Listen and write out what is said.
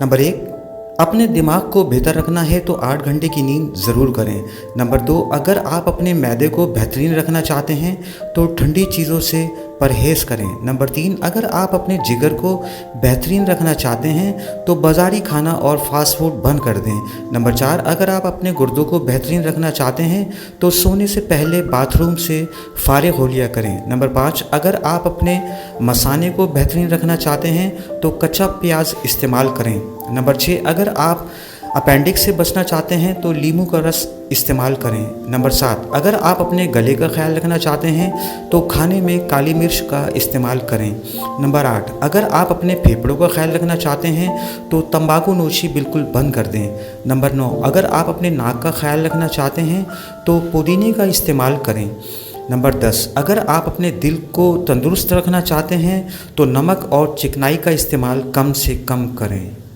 Number 1, अपने दिमाग को बेहतर रखना है तो 8 घंटे की नींद ज़रूर करें। नंबर 2, अगर आप अपने मैदे को बेहतरीन रखना चाहते हैं तो ठंडी चीज़ों से परहेज़ करें। नंबर 3, अगर आप अपने जिगर को बेहतरीन रखना चाहते हैं तो बाज़ारी खाना और फास्ट फूड बंद कर दें। नंबर 4, अगर आप अपने गुर्दों को बेहतरीन रखना चाहते हैं तो सोने से पहले बाथरूम से फारिग हो लिया करें। नंबर 5, अगर आप अपने मसाने को बेहतरीन रखना चाहते हैं तो कच्चा प्याज इस्तेमाल करें। नंबर 6, अगर आप अपेंडिक्स से बचना चाहते हैं तो नींबू का रस इस्तेमाल करें। नंबर 7, अगर आप अपने गले का ख्याल रखना चाहते हैं तो खाने में काली मिर्च का इस्तेमाल करें। नंबर 8, अगर आप अपने फेफड़ों का ख्याल रखना चाहते हैं तो तंबाकू नोशी बिल्कुल बंद कर दें। नंबर 9, अगर आप अपने नाक का ख्याल रखना चाहते हैं तो पुदीने का इस्तेमाल करें। नंबर 10, अगर आप अपने दिल को तंदुरुस्त रखना चाहते हैं तो नमक और चिकनाई का इस्तेमाल कम से कम करें।